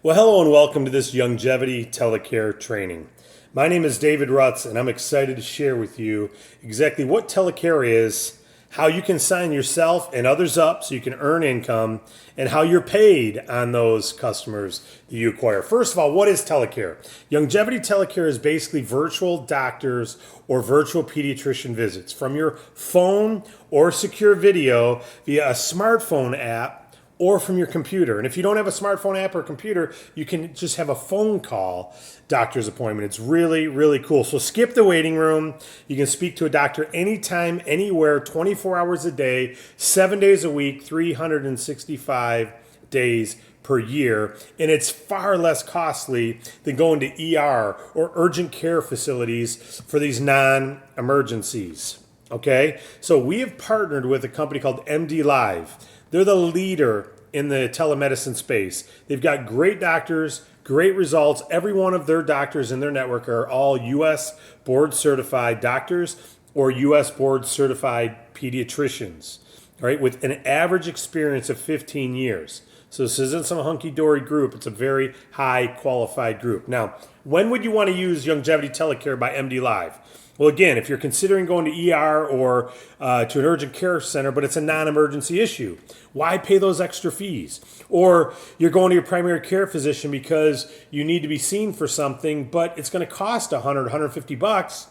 Well, hello and welcome to this Youngevity TeleCare training. My name is David Rutz, and I'm excited to share with you exactly what TeleCare is, how you can sign yourself and others up so you can earn income, and how you're paid on those customers that you acquire. First of all, what is TeleCare? Youngevity TeleCare is basically virtual doctors or virtual pediatrician visits from your phone or secure video via a smartphone app or from your computer. And if you don't have a smartphone app or computer, you can just have a phone call doctor's appointment. It's really, really cool. So skip the waiting room. You can speak to a doctor anytime, anywhere, 24 hours a day, 7 days a week, 365 days per year. And it's far less costly than going to ER or urgent care facilities for these non-emergencies. Okay? So we have partnered with a company called MD Live. They're the leader in the telemedicine space. They've got great doctors, great results. Every one of their doctors in their network are all U.S. board certified doctors or U.S. board certified pediatricians, all right, with an average experience of 15 years. So this isn't some hunky-dory group. It's a very high qualified group. Now, when would you want to use Youngevity TeleCare by MD Live? Well, again, if you're considering going to ER or to an urgent care center, but it's a non-emergency issue, why pay those extra fees? Or you're going to your primary care physician because you need to be seen for something, but it's going to cost $100, $150,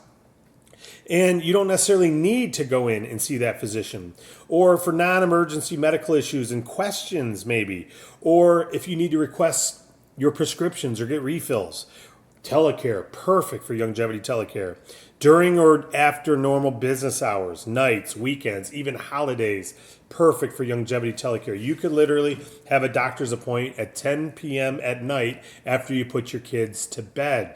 and you don't necessarily need to go in and see that physician. Or for non-emergency medical issues and questions maybe, or if you need to request your prescriptions or get refills. TeleCare, perfect for Youngevity TeleCare. During or after normal business hours, nights, weekends, even holidays, perfect for Youngevity TeleCare. You could literally have a doctor's appointment at 10 p.m. at night after you put your kids to bed.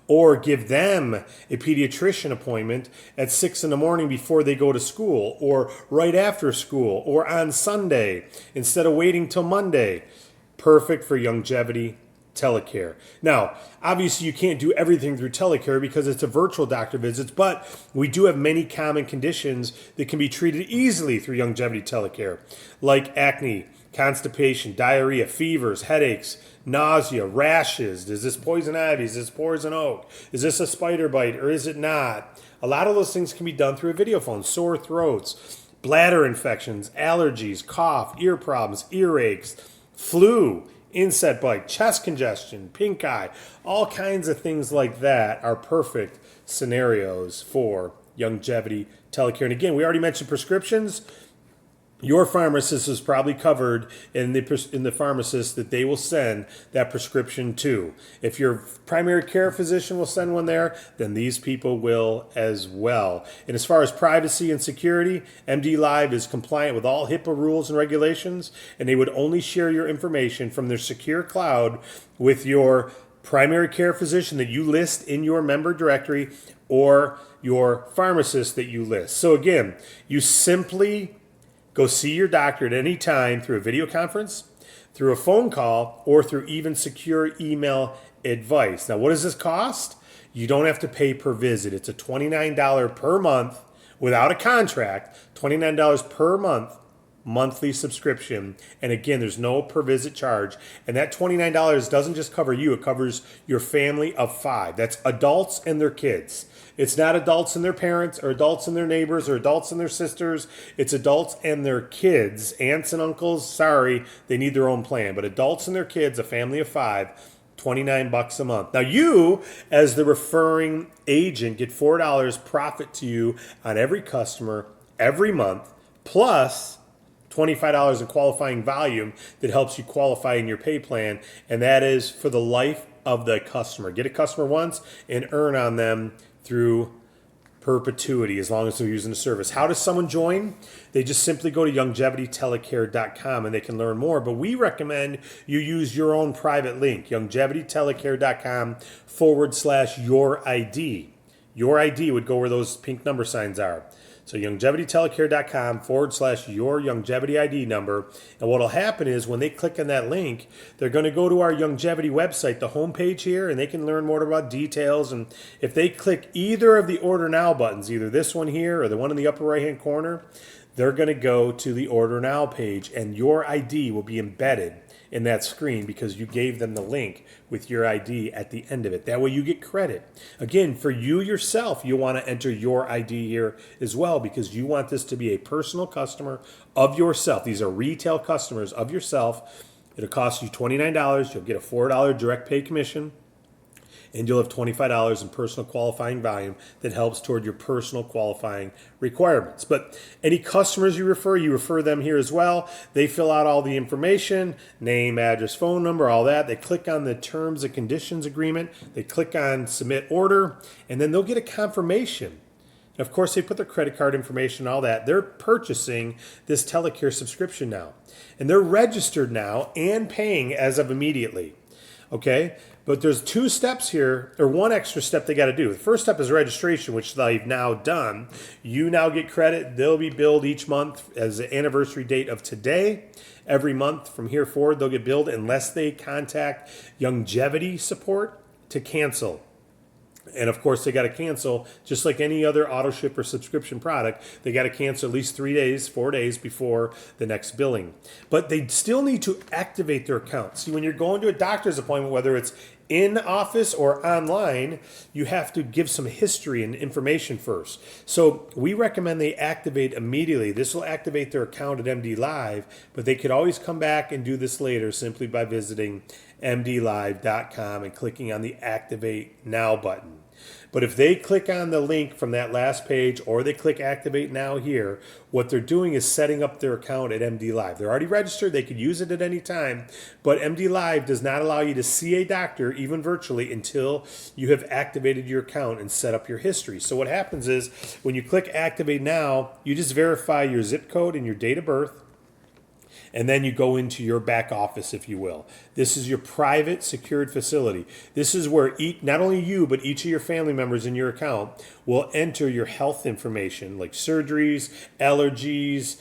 Or give them a pediatrician appointment at 6 in the morning before they go to school, or right after school, or on Sunday instead of waiting till Monday. Perfect for Youngevity TeleCare. Now, obviously you can't do everything through TeleCare because it's a virtual doctor visits, but we do have many common conditions that can be treated easily through Youngevity TeleCare, like acne, constipation, diarrhea, fevers, headaches, nausea, rashes. Is this poison ivy? Is this poison oak? Is this a spider bite or is it not? A lot of those things can be done through a video phone. Sore throats, bladder infections, allergies, cough, ear problems, earaches, flu, insect bite, chest congestion, pink eye, all kinds of things like that are perfect scenarios for Youngevity TeleCare. And again, we already mentioned prescriptions. Your pharmacist is probably covered in the pharmacist that they will send that prescription to. If your primary care physician will send one there, then these people will as well. And as far as privacy and security, MD Live is compliant with all HIPAA rules and regulations, and they would only share your information from their secure cloud with your primary care physician that you list in your member directory or your pharmacist that you list. So again, you simply go see your doctor at any time through a video conference, through a phone call, or through even secure email advice. Now, what does this cost? You don't have to pay per visit. It's a $29 per month without a contract, $29 per month monthly subscription. And again, there's no per visit charge. And that $29 doesn't just cover you, it covers your family of 5. That's adults and their kids. It's not adults and their parents or adults and their neighbors or adults and their sisters. It's adults and their kids, aunts and uncles. Sorry, they need their own plan. But adults and their kids, a family of 5, $29 a month. Now you, as the referring agent, get $4 profit to you on every customer every month, plus $25 in qualifying volume that helps you qualify in your pay plan, and that is for the life of the customer. Get a customer once and earn on them through perpetuity as long as they're using the service. How does someone join? They just simply go to YoungEvityTeleCare.com and they can learn more, but we recommend you use your own private link, YoungEvityTeleCare.com/your ID. Your ID would go where those pink number signs are. So YoungEvityTeleCare.com/your Youngevity ID number. And what will happen is when they click on that link, they're going to go to our Youngevity website, the homepage here, and they can learn more about details. And if they click either of the Order Now buttons, either this one here or the one in the upper right-hand corner, they're going to go to the Order Now page, and your ID will be embedded in that screen because you gave them the link with your ID at the end of it. That way you get credit. Again, for you yourself, you want to enter your ID here as well because you want this to be a personal customer of yourself. These are retail customers of yourself. It'll cost you $29. You'll get a $4 direct pay commission. And you'll have $25 in personal qualifying volume that helps toward your personal qualifying requirements. But any customers you refer them here as well. They fill out all the information, name, address, phone number, all that. They click on the terms and conditions agreement. They click on submit order, and then they'll get a confirmation. And of course, they put their credit card information and all that. They're purchasing this TeleCare subscription now. And they're registered now and paying as of immediately. Okay? But there's 2 steps here, or 1 extra step they got to do. The first step is registration, which they've now done. You now get credit. They'll be billed each month as the anniversary date of today. Every month from here forward, they'll get billed unless they contact Youngevity support to cancel. And of course, they got to cancel, just like any other auto ship or subscription product, they got to cancel at least 3 days, 4 days before the next billing. But they still need to activate their account. See, when you're going to a doctor's appointment, whether it's in office or online, you have to give some history and information first. So we recommend they activate immediately. This will activate their account at MD Live, but they could always come back and do this later simply by visiting mdlive.com and clicking on the Activate Now button. But if they click on the link from that last page or they click Activate Now here, what they're doing is setting up their account at MD Live. They're already registered. They could use it at any time. But MD Live does not allow you to see a doctor, even virtually, until you have activated your account and set up your history. So what happens is when you click Activate Now, you just verify your zip code and your date of birth. And then you go into your back office, if you will. This is your private secured facility. This is where not only you, but each of your family members in your account will enter your health information, like surgeries, allergies,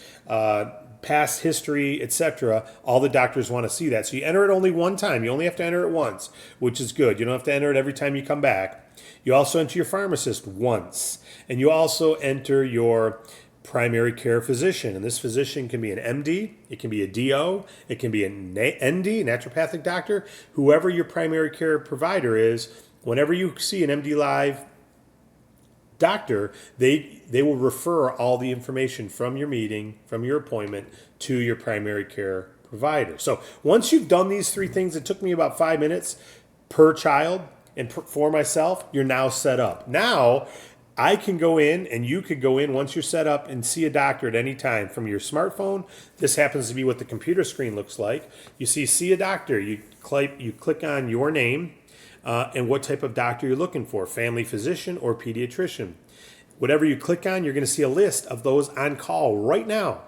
past history, etc. All the doctors want to see that. So you enter it only one time. You only have to enter it once, which is good. You don't have to enter it every time you come back. You also enter your pharmacist once. And you also enter your primary care physician. And this physician can be an MD, it can be a DO, it can be an ND, naturopathic doctor, whoever your primary care provider is. Whenever you see an MD Live doctor, they will refer all the information from your meeting, from your appointment, to your primary care provider. So once you've done these 3 things, it took me about 5 minutes per child, and for myself, you're now set up. Now, I can go in and you could go in once you're set up and see a doctor at any time from your smartphone. This happens to be what the computer screen looks like. You see a doctor. You click on your name and what type of doctor you're looking for, family physician or pediatrician. Whatever you click on, you're going to see a list of those on call right now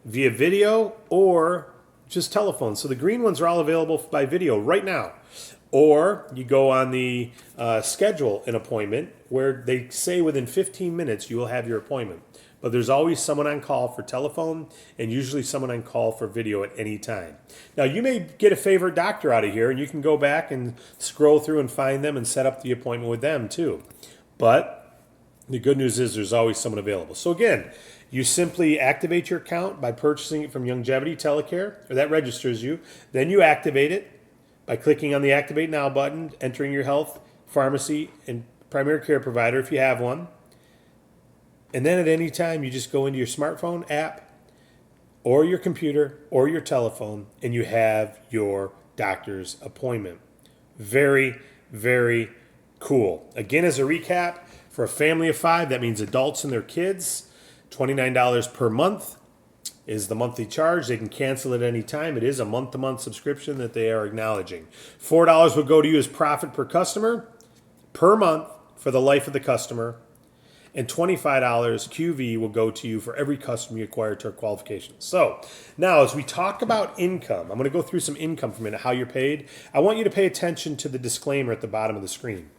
via video or just telephone. So the green ones are all available by video right now. Or you go on the schedule an appointment where they say within 15 minutes you will have your appointment. But there's always someone on call for telephone and usually someone on call for video at any time. Now, you may get a favorite doctor out of here and you can go back and scroll through and find them and set up the appointment with them too. But the good news is there's always someone available. So again, you simply activate your account by purchasing it from Youngevity TeleCare, or that registers you. Then you activate it by clicking on the Activate Now button, entering your health, pharmacy, and primary care provider if you have one. And then at any time, you just go into your smartphone app or your computer or your telephone, and you have your doctor's appointment. Very, very cool. Again, as a recap, for a family of 5, that means adults and their kids, $29 per month is the monthly charge. They can cancel at any time. It is a month-to-month subscription that they are acknowledging. $4 will go to you as profit per customer per month for the life of the customer. And $25 QV will go to you for every customer you acquire to our qualifications. So now as we talk about income, I'm going to go through some income for a minute, how you're paid. I want you to pay attention to the disclaimer at the bottom of the screen.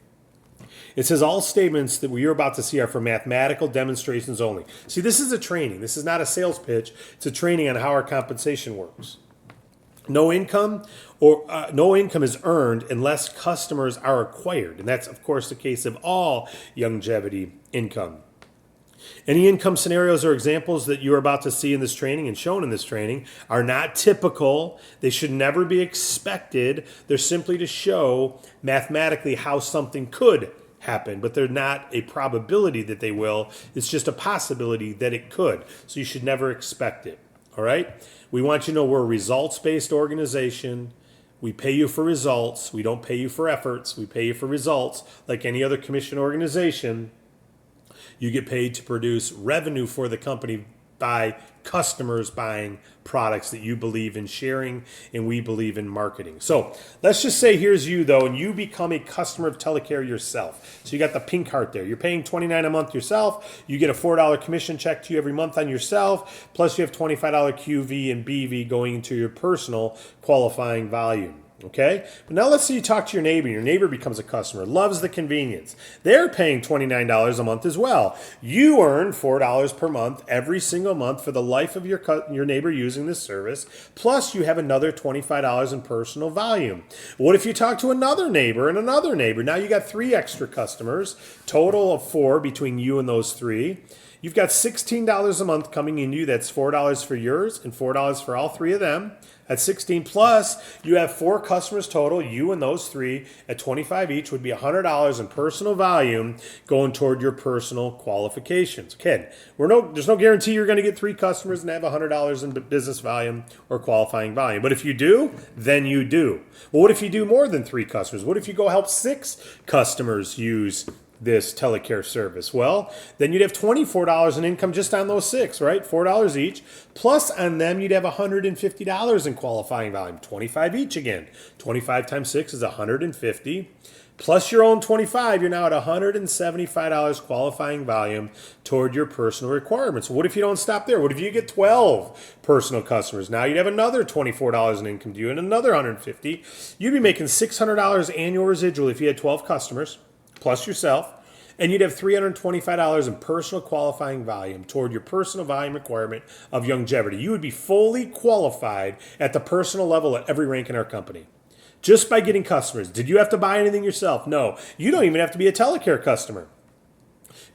It says all statements that you're about to see are for mathematical demonstrations only. See, this is a training. This is not a sales pitch. It's a training on how our compensation works. No income is earned unless customers are acquired. And that's, of course, the case of all Youngevity income. Any income scenarios or examples that you're about to see in this training and shown in this training are not typical. They should never be expected. They're simply to show mathematically how something could happen, but they're not a probability that they will. It's just a possibility that it could. So you should never expect it. All right? We want you to know we're a results-based organization. We pay you for results. We don't pay you for efforts. We pay you for results like any other commission organization. You get paid to produce revenue for the company by customers buying products that you believe in sharing and we believe in marketing. So let's just say here's you though, and you become a customer of TeleCare yourself. So you got the pink heart there. You're paying $29 a month yourself. You get a $4 commission check to you every month on yourself. Plus you have $25 QV and BV going into your personal qualifying volume. Okay, but now let's say you talk to your neighbor. Your neighbor becomes a customer, loves the convenience. They're paying $29 a month as well. You earn $4 per month every single month for the life of your neighbor using this service. Plus, you have another $25 in personal volume. What if you talk to another neighbor and another neighbor? Now you got 3 extra customers, total of 4 between you and those 3. You've got $16 a month coming into you. That's $4 for yours and $4 for all 3 of them. That's 16 plus you have 4 customers total, you and those 3 at 25 each would be $100 in personal volume going toward your personal qualifications. Okay, there's no guarantee you're going to get 3 customers and have $100 in business volume or qualifying volume. But if you do, then you do. Well, what if you do more than 3 customers? What if you go help 6 customers use this TeleCare service? Well, then you'd have $24 in income just on those 6, right? $4 each. Plus on them, you'd have $150 in qualifying volume. 25 each again. 25 times 6 is $150. Plus your own 25, you're now at $175 qualifying volume toward your personal requirements. What if you don't stop there? What if you get 12 personal customers? Now you'd have another $24 in income due and another $150. You'd be making $600 annual residual if you had 12 customers. Plus yourself, and you'd have $325 in personal qualifying volume toward your personal volume requirement of Youngevity. You would be fully qualified at the personal level at every rank in our company. Just by getting customers. Did you have to buy anything yourself? No. You don't even have to be a TeleCare customer.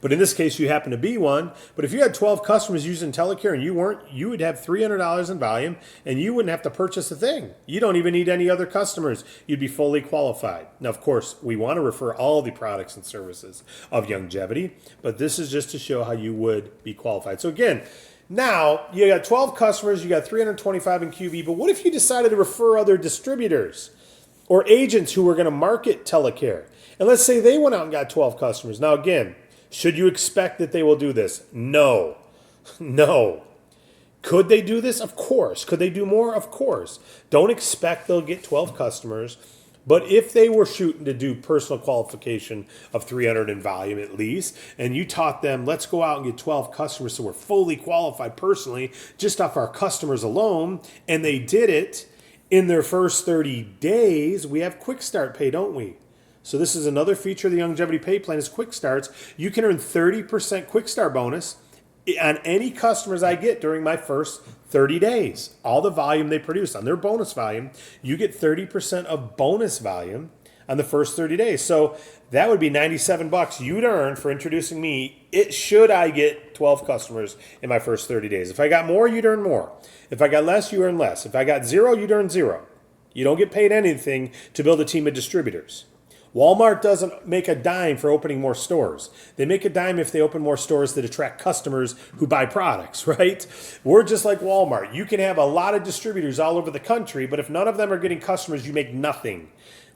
But in this case, you happen to be one. But if you had 12 customers using TeleCare and you weren't, you would have $300 in volume and you wouldn't have to purchase a thing. You don't even need any other customers. You'd be fully qualified. Now, of course, we want to refer all the products and services of Youngevity, but this is just to show how you would be qualified. So again, now you got 12 customers, you got 325 in QV, but what if you decided to refer other distributors or agents who were going to market TeleCare? And let's say they went out and got 12 customers. Now again, should you expect that they will do this? No. No. Could they do this? Of course. Could they do more? Of course. Don't expect they'll get 12 customers. But if they were shooting to do personal qualification of 300 in volume at least, and you taught them, let's go out and get 12 customers so we're fully qualified personally just off our customers alone, and they did it in their first 30 days, we have quick start pay, don't we? So this is another feature of the Youngevity Pay Plan is quick starts. You can earn 30% quick start bonus on any customers I get during my first 30 days. All the volume they produce on their bonus volume, you get 30% of bonus volume on the first 30 days. So that would be $97 you'd earn for introducing me. Should I get 12 customers in my first 30 days? If I got more, you'd earn more. If I got less, you earn less. If I got 0, you'd earn 0. You don't get paid anything to build a team of distributors. Walmart doesn't make a dime for opening more stores. They make a dime if they open more stores that attract customers who buy products, right? We're just like Walmart. You can have a lot of distributors all over the country, but if none of them are getting customers, you make nothing.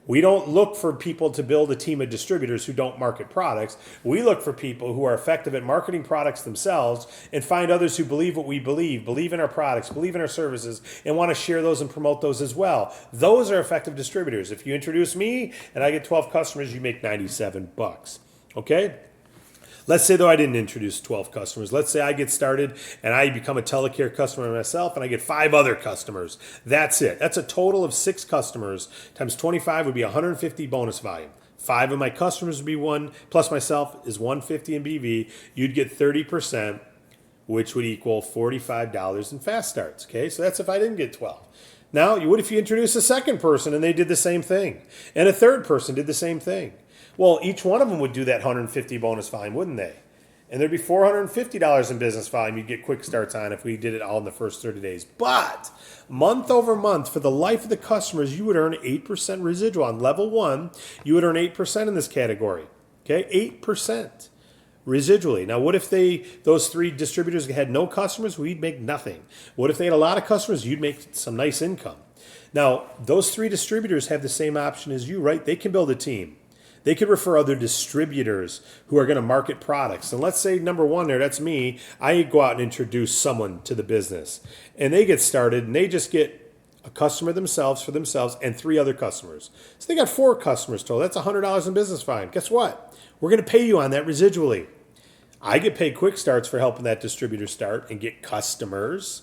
We don't look for people to build a team of distributors who don't market products. We look for people who are effective at marketing products themselves and find others who believe what we believe in our products, believe in our services, and want to share those and promote those as well. Those are effective distributors. If you introduce me and I get 12 customers, you make $97. Okay? Let's say, though, I didn't introduce 12 customers. Let's say I get started and I become a TeleCare customer myself and I get 5 other customers. That's it. That's a total of 6 customers times 25 would be 150 bonus volume. 5 of my customers would be 1, plus myself is 150 in BV. You'd get 30%, which would equal $45 in fast starts. Okay, so that's if I didn't get 12. Now, what if you introduce a second person and they did the same thing? And a third person did the same thing? Well, each one of them would do that 150 bonus volume, wouldn't they? And there'd be $450 in business volume you'd get quick starts on if we did it all in the first 30 days. But month over month, for the life of the customers, you would earn 8% residual. On level 1, you would earn 8% in this category. Okay, 8% residually. Now, what if those 3 distributors had no customers? We'd make nothing. What if they had a lot of customers? You'd make some nice income. Now, those 3 distributors have the same option as you, right? They can build a team. They could refer other distributors who are going to market products. And let's say number 1 there, that's me. I go out and introduce someone to the business. And they get started and they just get a customer themselves for themselves and 3 other customers. So they got 4 customers total. That's $100 in business volume. Guess what? We're going to pay you on that residually. I get paid quick starts for helping that distributor start and get customers,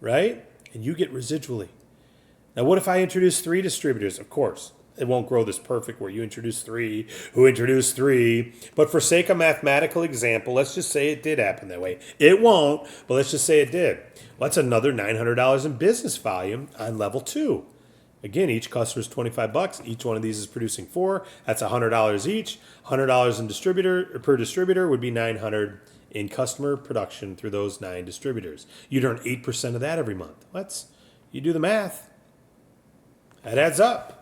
right? And you get residually. Now, what if I introduce 3 distributors? Of course, it won't grow this perfect where you introduce 3, who introduce 3. But for sake of mathematical example, let's just say it did happen that way. It won't, but let's just say it did. Well, that's another $900 in business volume on level 2. Again, each customer is $25. Each one of these is producing 4. That's $100 each. $100 in per distributor would be $900 in customer production through those 9 distributors. You'd earn 8% of that every month. You do the math. That adds up.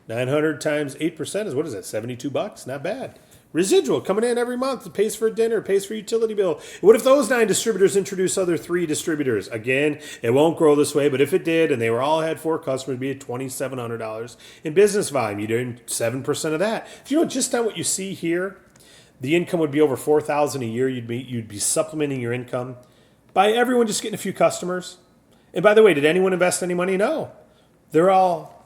900 times 8% is, what is that, $72? Not bad. Residual coming in every month. It pays for a dinner, pays for a utility bill. What if those 9 distributors introduce other 3 distributors? Again, it won't grow this way, but if it did and they were all had 4 customers, it'd be at $2,700 in business volume. You'd earn 7% of that. Do you know just on what you see here, the income would be over $4,000 a year. You'd be supplementing your income by everyone just getting a few customers. And by the way, did anyone invest any money? No. They're all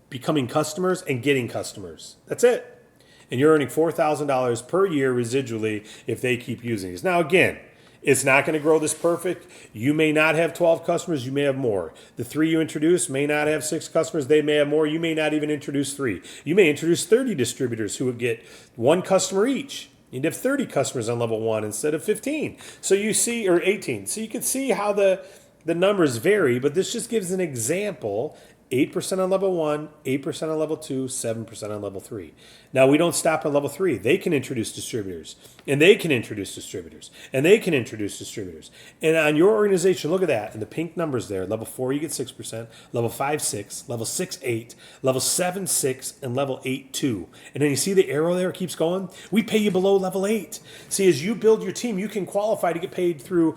becoming customers and getting customers. That's it. And you're earning $4,000 per year residually if they keep using these. Now, again, it's not going to grow this perfect. You may not have 12 customers. You may have more. The 3 you introduce may not have 6 customers. They may have more. You may not even introduce 3. You may introduce 30 distributors who would get 1 customer each. You'd have 30 customers on level 1 instead of 15. So you see, or 18. So you can see how the numbers vary, but this just gives an example. 8% on level 1, 8% on level 2, 7% on level 3. Now, we don't stop at level 3. They can introduce distributors, and they can introduce distributors, and they can introduce distributors. And on your organization, look at that. And the pink numbers there, level 4, you get 6%, level 5, 6, level 6, 8, level 7, 6, and level 8, 2. And then you see the arrow there keeps going? We pay you below level 8. See, as you build your team, you can qualify to get paid through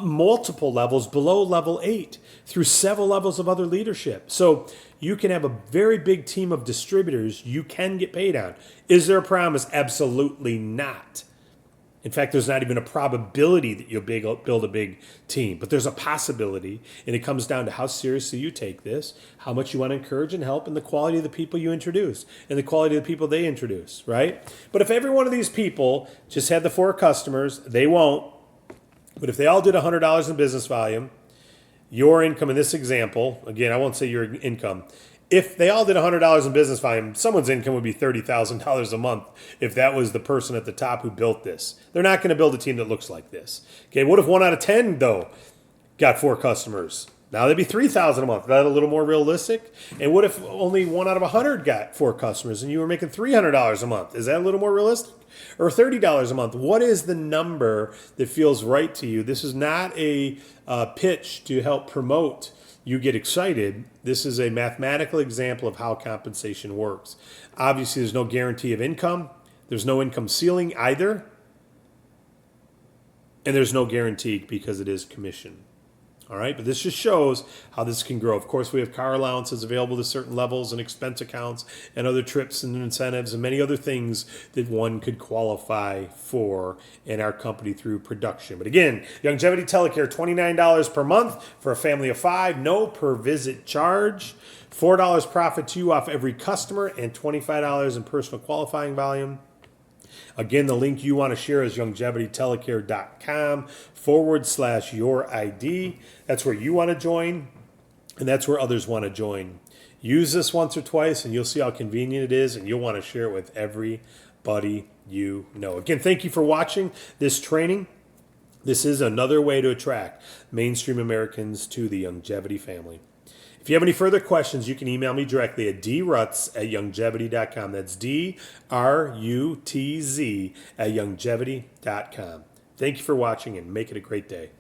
multiple levels below level 8 through several levels of other leadership. So you can have a very big team of distributors you can get paid on. Is there a promise? Absolutely not. In fact, there's not even a probability that you'll build a big team, but there's a possibility, and it comes down to how seriously you take this, how much you want to encourage and help, and the quality of the people you introduce, and the quality of the people they introduce, right? But if every one of these people just had the 4 customers, they won't. But if they all did $100 in business volume, your income in this example, again, I won't say your income, if they all did $100 in business volume, someone's income would be $30,000 a month if that was the person at the top who built this. They're not going to build a team that looks like this. Okay, what if 1 out of 10, though, got 4 customers? Now that'd be $3,000 a month. Is that a little more realistic? And what if only 1 out of 100 got 4 customers and you were making $300 a month? Is that a little more realistic? Or $30 a month? What is the number that feels right to you? This is not a pitch to help promote you get excited. This is a mathematical example of how compensation works. Obviously, there's no guarantee of income. There's no income ceiling either. And there's no guarantee because it is commission. All right, but this just shows how this can grow. Of course, we have car allowances available to certain levels and expense accounts and other trips and incentives and many other things that one could qualify for in our company through production. But again, Youngevity TeleCare, $29 per month for a family of 5, no per visit charge, $4 profit to you off every customer, and $25 in personal qualifying volume. Again, the link you want to share is YoungEvityTeleCare.com/your ID. That's where you want to join, and that's where others want to join. Use this once or twice, and you'll see how convenient it is, and you'll want to share it with everybody you know. Again, thank you for watching this training. This is another way to attract mainstream Americans to the Youngevity family. If you have any further questions, you can email me directly at drutz@youngevity.com. That's DRUTZ@youngevity.com. Thank you for watching and make it a great day.